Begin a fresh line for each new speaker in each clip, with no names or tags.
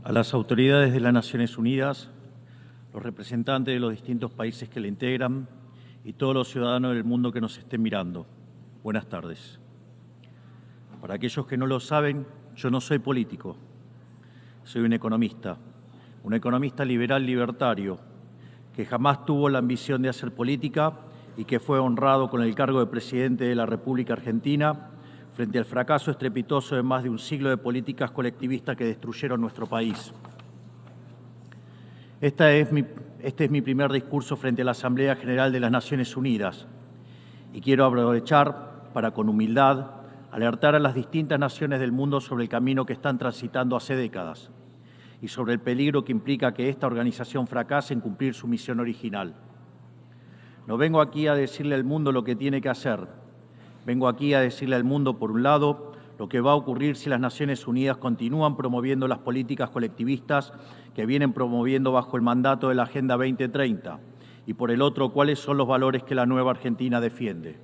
a las autoridades de las Naciones Unidas, los representantes de los distintos países que la integran y todos los ciudadanos del mundo que nos estén mirando. Buenas tardes. Para aquellos que no lo saben, yo no soy político, soy un economista liberal libertario, que jamás tuvo la ambición de hacer política y que fue honrado con el cargo de presidente de la República Argentina frente al fracaso estrepitoso de más de un siglo de políticas colectivistas que destruyeron nuestro país. Este es mi primer discurso frente a la Asamblea General de las Naciones Unidas y quiero aprovechar para, con humildad, alertar a las distintas naciones del mundo sobre el camino que están transitando hace décadas y sobre el peligro que implica que esta organización fracase en cumplir su misión original. No vengo aquí a decirle al mundo lo que tiene que hacer. Vengo aquí a decirle al mundo, por un lado, lo que va a ocurrir si las Naciones Unidas continúan promoviendo las políticas colectivistas que vienen promoviendo bajo el mandato de la Agenda 2030, y por el otro, cuáles son los valores que la nueva Argentina defiende.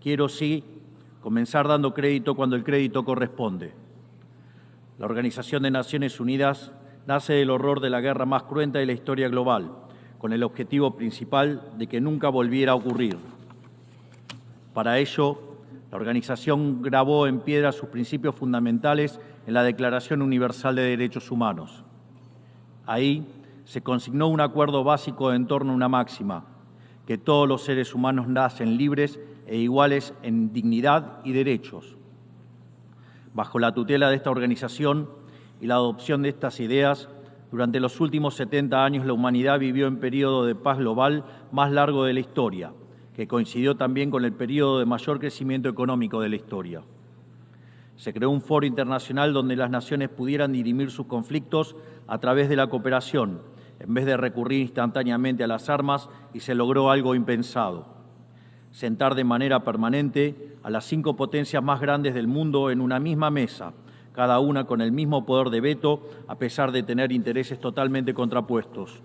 Quiero, sí, comenzar dando crédito cuando el crédito corresponde. La Organización de Naciones Unidas nace del horror de la guerra más cruenta de la historia global, con el objetivo principal de que nunca volviera a ocurrir. Para ello, la organización grabó en piedra sus principios fundamentales en la Declaración Universal de Derechos Humanos. Ahí se consignó un acuerdo básico en torno a una máxima, que todos los seres humanos nacen libres e iguales en dignidad y derechos. Bajo la tutela de esta organización y la adopción de estas ideas, durante los últimos 70 años la humanidad vivió en periodo de paz global más largo de la historia, que coincidió también con el periodo de mayor crecimiento económico de la historia. Se creó un foro internacional donde las naciones pudieran dirimir sus conflictos a través de la cooperación, en vez de recurrir instantáneamente a las armas, y se logró algo impensado: sentar de manera permanente a las 5 potencias más grandes del mundo en una misma mesa, cada una con el mismo poder de veto, a pesar de tener intereses totalmente contrapuestos.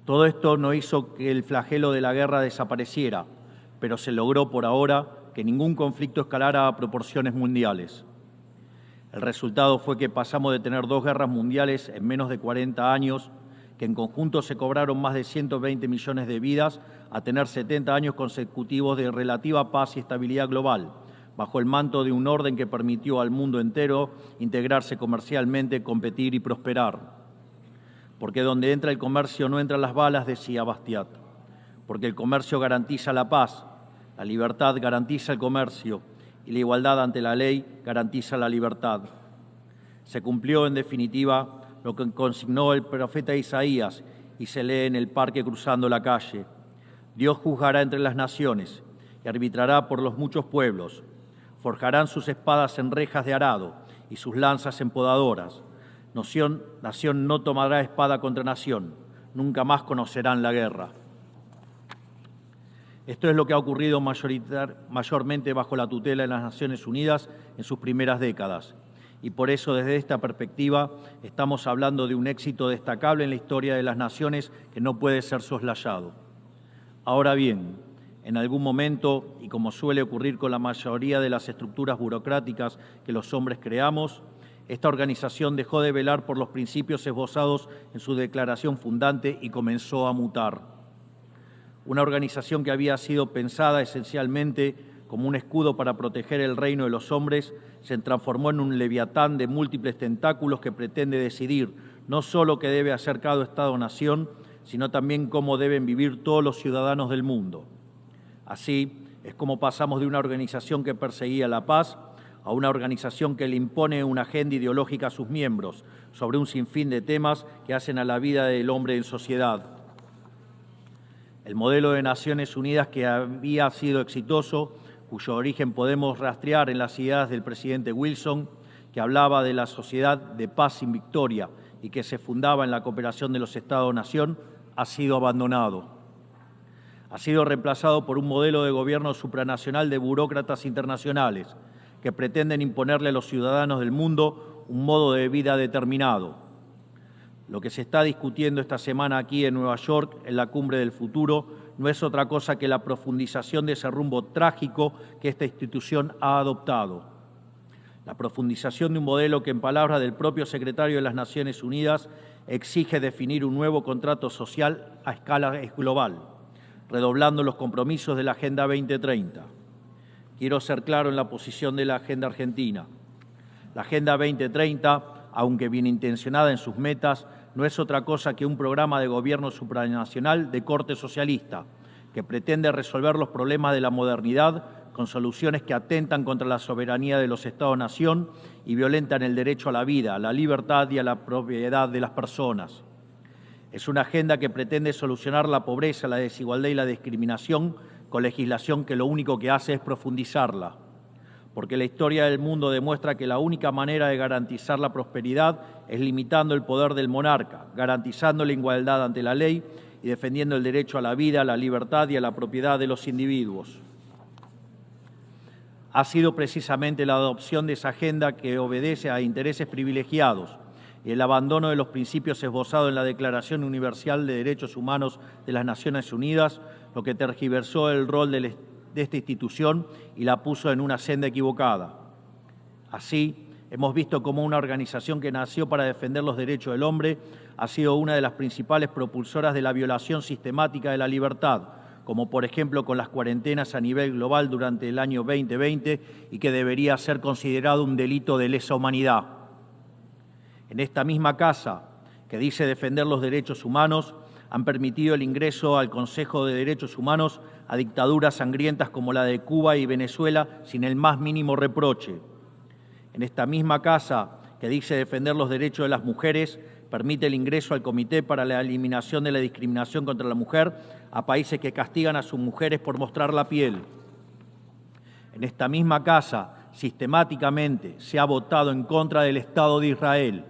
Todo esto no hizo que el flagelo de la guerra desapareciera, pero se logró por ahora que ningún conflicto escalara a proporciones mundiales. El resultado fue que pasamos de tener 2 guerras mundiales en menos de 40 años, que en conjunto se cobraron más de 120 millones de vidas, a tener 70 años consecutivos de relativa paz y estabilidad global, bajo el manto de un orden que permitió al mundo entero integrarse comercialmente, competir y prosperar. Porque donde entra el comercio no entran las balas, decía Bastiat. Porque el comercio garantiza la paz, la libertad garantiza el comercio y la igualdad ante la ley garantiza la libertad. Se cumplió, en definitiva, lo que consignó el profeta Isaías y se lee en el parque cruzando la calle. Dios juzgará entre las naciones y arbitrará por los muchos pueblos. Forjarán sus espadas en rejas de arado y sus lanzas en podadoras. Nación no tomará espada contra nación, nunca más conocerán la guerra. Esto es lo que ha ocurrido mayormente bajo la tutela de las Naciones Unidas en sus primeras décadas. Y por eso, desde esta perspectiva, estamos hablando de un éxito destacable en la historia de las naciones que no puede ser soslayado. Ahora bien, en algún momento, y como suele ocurrir con la mayoría de las estructuras burocráticas que los hombres creamos, esta organización dejó de velar por los principios esbozados en su declaración fundante y comenzó a mutar. Una organización que había sido pensada esencialmente como un escudo para proteger el reino de los hombres se transformó en un leviatán de múltiples tentáculos que pretende decidir no solo qué debe hacer cada Estado-nación, sino también cómo deben vivir todos los ciudadanos del mundo. Así es como pasamos de una organización que perseguía la paz a una organización que le impone una agenda ideológica a sus miembros sobre un sinfín de temas que hacen a la vida del hombre en sociedad. El modelo de Naciones Unidas, que había sido exitoso, cuyo origen podemos rastrear en las ideas del presidente Wilson, que hablaba de la sociedad de paz sin victoria y que se fundaba en la cooperación de los Estados-nación, ha sido abandonado. Ha sido reemplazado por un modelo de gobierno supranacional de burócratas internacionales, que pretenden imponerle a los ciudadanos del mundo un modo de vida determinado. Lo que se está discutiendo esta semana aquí en Nueva York, en la Cumbre del Futuro, no es otra cosa que la profundización de ese rumbo trágico que esta institución ha adoptado. La profundización de un modelo que, en palabras del propio secretario de las Naciones Unidas, exige definir un nuevo contrato social a escala global, redoblando los compromisos de la Agenda 2030. Quiero ser claro en la posición de la Agenda Argentina. La Agenda 2030, aunque bien intencionada en sus metas, no es otra cosa que un programa de gobierno supranacional de corte socialista, que pretende resolver los problemas de la modernidad con soluciones que atentan contra la soberanía de los Estados-nación y violentan el derecho a la vida, a la libertad y a la propiedad de las personas. Es una agenda que pretende solucionar la pobreza, la desigualdad y la discriminación con legislación que lo único que hace es profundizarla. Porque la historia del mundo demuestra que la única manera de garantizar la prosperidad es limitando el poder del monarca, garantizando la igualdad ante la ley y defendiendo el derecho a la vida, a la libertad y a la propiedad de los individuos. Ha sido precisamente la adopción de esa agenda que obedece a intereses privilegiados y el abandono de los principios esbozados en la Declaración Universal de Derechos Humanos de las Naciones Unidas lo que tergiversó el rol de esta institución y la puso en una senda equivocada. Así, hemos visto cómo una organización que nació para defender los derechos del hombre ha sido una de las principales propulsoras de la violación sistemática de la libertad, como por ejemplo con las cuarentenas a nivel global durante el año 2020 y que debería ser considerado un delito de lesa humanidad. En esta misma casa, que dice defender los derechos humanos, han permitido el ingreso al Consejo de Derechos Humanos a dictaduras sangrientas como la de Cuba y Venezuela sin el más mínimo reproche. En esta misma casa, que dice defender los derechos de las mujeres, permite el ingreso al Comité para la Eliminación de la Discriminación contra la Mujer a países que castigan a sus mujeres por mostrar la piel. En esta misma casa, sistemáticamente, se ha votado en contra del Estado de Israel,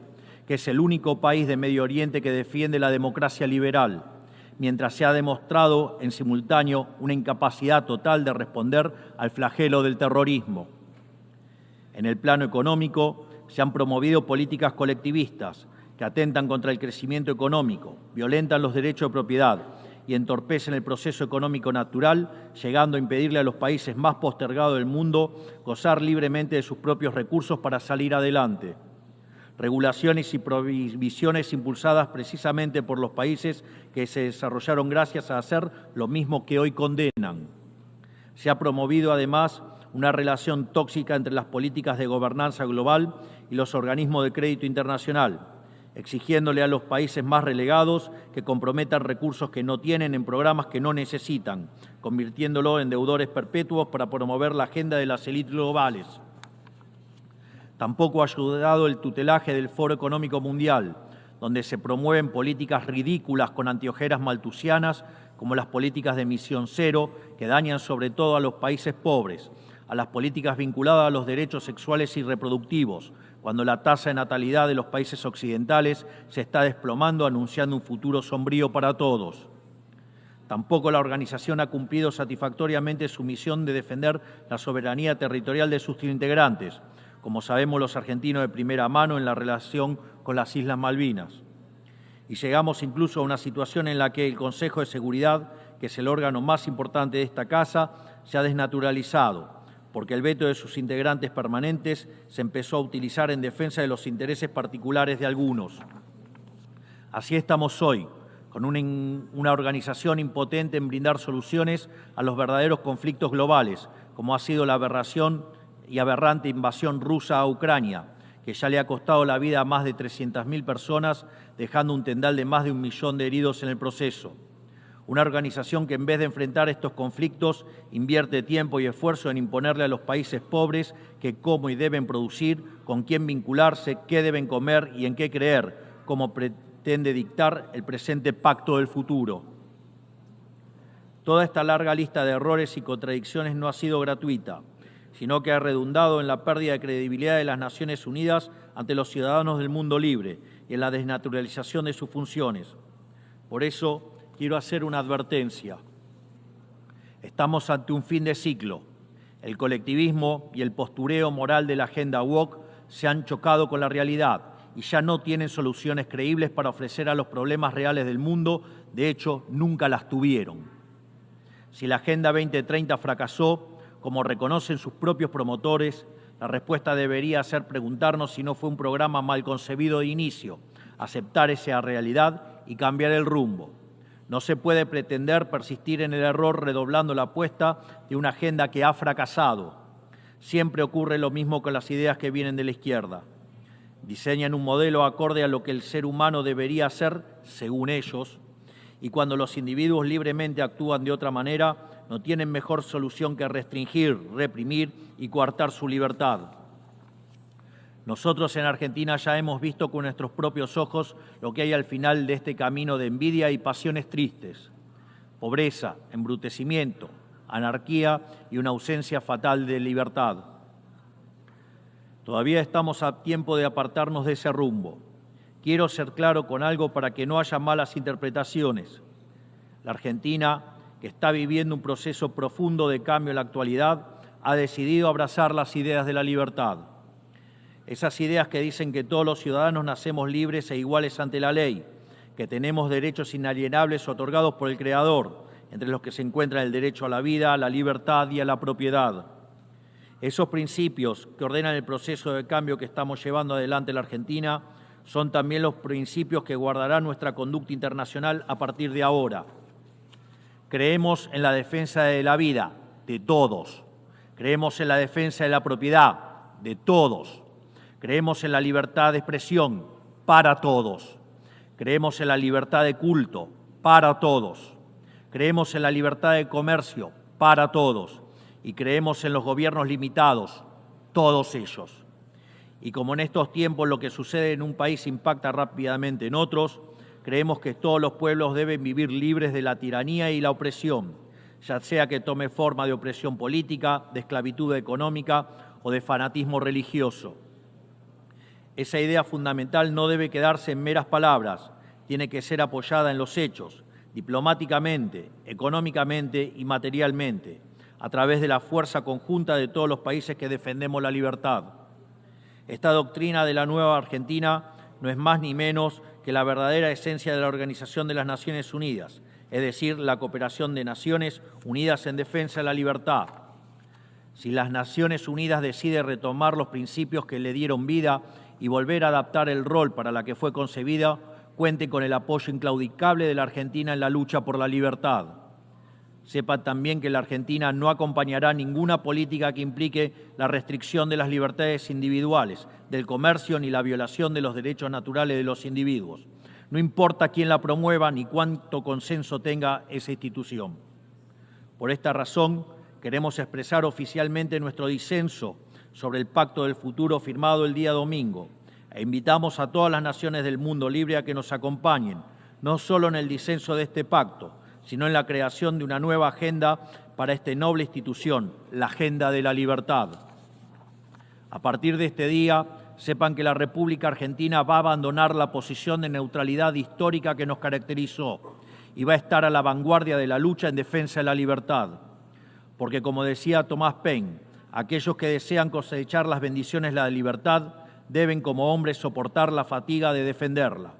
que es el único país de Medio Oriente que defiende la democracia liberal, mientras se ha demostrado en simultáneo una incapacidad total de responder al flagelo del terrorismo. En el plano económico, se han promovido políticas colectivistas que atentan contra el crecimiento económico, violentan los derechos de propiedad y entorpecen el proceso económico natural, llegando a impedirle a los países más postergados del mundo gozar libremente de sus propios recursos para salir adelante. Regulaciones y prohibiciones impulsadas precisamente por los países que se desarrollaron gracias a hacer lo mismo que hoy condenan. Se ha promovido además una relación tóxica entre las políticas de gobernanza global y los organismos de crédito internacional, exigiéndole a los países más relegados que comprometan recursos que no tienen en programas que no necesitan, convirtiéndolo en deudores perpetuos para promover la agenda de las élites globales. Tampoco ha ayudado el tutelaje del Foro Económico Mundial, donde se promueven políticas ridículas con anteojeras maltusianas, como las políticas de emisión cero, que dañan sobre todo a los países pobres, a las políticas vinculadas a los derechos sexuales y reproductivos, cuando la tasa de natalidad de los países occidentales se está desplomando, anunciando un futuro sombrío para todos. Tampoco la organización ha cumplido satisfactoriamente su misión de defender la soberanía territorial de sus integrantes, como sabemos los argentinos de primera mano en la relación con las Islas Malvinas. Y llegamos incluso a una situación en la que el Consejo de Seguridad, que es el órgano más importante de esta casa, se ha desnaturalizado, porque el veto de sus integrantes permanentes se empezó a utilizar en defensa de los intereses particulares de algunos. Así estamos hoy, con una organización impotente en brindar soluciones a los verdaderos conflictos globales, como ha sido la aberración y aberrante invasión rusa a Ucrania, que ya le ha costado la vida a más de 300.000 personas, dejando un tendal de más de 1 millón de heridos en el proceso. Una organización que en vez de enfrentar estos conflictos invierte tiempo y esfuerzo en imponerle a los países pobres que cómo y deben producir, con quién vincularse, qué deben comer y en qué creer, como pretende dictar el presente pacto del futuro. Toda esta larga lista de errores y contradicciones no ha sido gratuita, sino que ha redundado en la pérdida de credibilidad de las Naciones Unidas ante los ciudadanos del mundo libre y en la desnaturalización de sus funciones. Por eso, quiero hacer una advertencia. Estamos ante un fin de ciclo. El colectivismo y el postureo moral de la agenda woke se han chocado con la realidad y ya no tienen soluciones creíbles para ofrecer a los problemas reales del mundo. De hecho, nunca las tuvieron. Si la Agenda 2030 fracasó, como reconocen sus propios promotores, La respuesta debería ser preguntarnos si no fue un programa mal concebido de inicio, aceptar esa realidad y cambiar el rumbo. No se puede pretender persistir en el error redoblando la apuesta de una agenda que ha fracasado. Siempre ocurre lo mismo con las ideas que vienen de la izquierda. Diseñan un modelo acorde a lo que el ser humano debería hacer, según ellos, y cuando los individuos libremente actúan de otra manera, no tienen mejor solución que restringir, reprimir y coartar su libertad. Nosotros en Argentina ya hemos visto con nuestros propios ojos lo que hay al final de este camino de envidia y pasiones tristes. Pobreza, embrutecimiento, anarquía y una ausencia fatal de libertad. Todavía estamos a tiempo de apartarnos de ese rumbo. Quiero ser claro con algo para que no haya malas interpretaciones. La Argentina, que está viviendo un proceso profundo de cambio en la actualidad, ha decidido abrazar las ideas de la libertad. Esas ideas que dicen que todos los ciudadanos nacemos libres e iguales ante la ley, que tenemos derechos inalienables otorgados por el Creador, entre los que se encuentran el derecho a la vida, a la libertad y a la propiedad. Esos principios que ordenan el proceso de cambio que estamos llevando adelante en la Argentina son también los principios que guardarán nuestra conducta internacional a partir de ahora. Creemos en la defensa de la vida de todos. Creemos en la defensa de la propiedad de todos. Creemos en la libertad de expresión para todos. Creemos en la libertad de culto para todos. Creemos en la libertad de comercio para todos. Y creemos en los gobiernos limitados, todos ellos. Y como en estos tiempos lo que sucede en un país impacta rápidamente en otros, creemos que todos los pueblos deben vivir libres de la tiranía y la opresión, ya sea que tome forma de opresión política, de esclavitud económica o de fanatismo religioso. Esa idea fundamental no debe quedarse en meras palabras, tiene que ser apoyada en los hechos, diplomáticamente, económicamente y materialmente, a través de la fuerza conjunta de todos los países que defendemos la libertad. Esta doctrina de la nueva Argentina no es más ni menos que la verdadera esencia de la Organización de las Naciones Unidas, es decir, la cooperación de naciones unidas en defensa de la libertad. Si las Naciones Unidas deciden retomar los principios que le dieron vida y volver a adaptar el rol para la que fue concebida, cuente con el apoyo inclaudicable de la Argentina en la lucha por la libertad. Sepan también que la Argentina no acompañará ninguna política que implique la restricción de las libertades individuales, del comercio ni la violación de los derechos naturales de los individuos. No importa quién la promueva ni cuánto consenso tenga esa institución. Por esta razón, queremos expresar oficialmente nuestro disenso sobre el Pacto del Futuro firmado el día domingo e invitamos a todas las naciones del mundo libre a que nos acompañen, no solo en el disenso de este pacto, sino en la creación de una nueva agenda para esta noble institución, la agenda de la libertad. A partir de este día, sepan que la República Argentina va a abandonar la posición de neutralidad histórica que nos caracterizó y va a estar a la vanguardia de la lucha en defensa de la libertad. Porque, como decía Thomas Paine, aquellos que desean cosechar las bendiciones de la libertad deben como hombres soportar la fatiga de defenderla.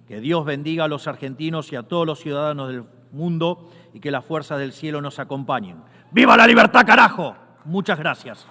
Que Dios bendiga a los argentinos y a todos los ciudadanos del mundo y que las fuerzas del cielo nos acompañen. ¡Viva la libertad, carajo! Muchas gracias.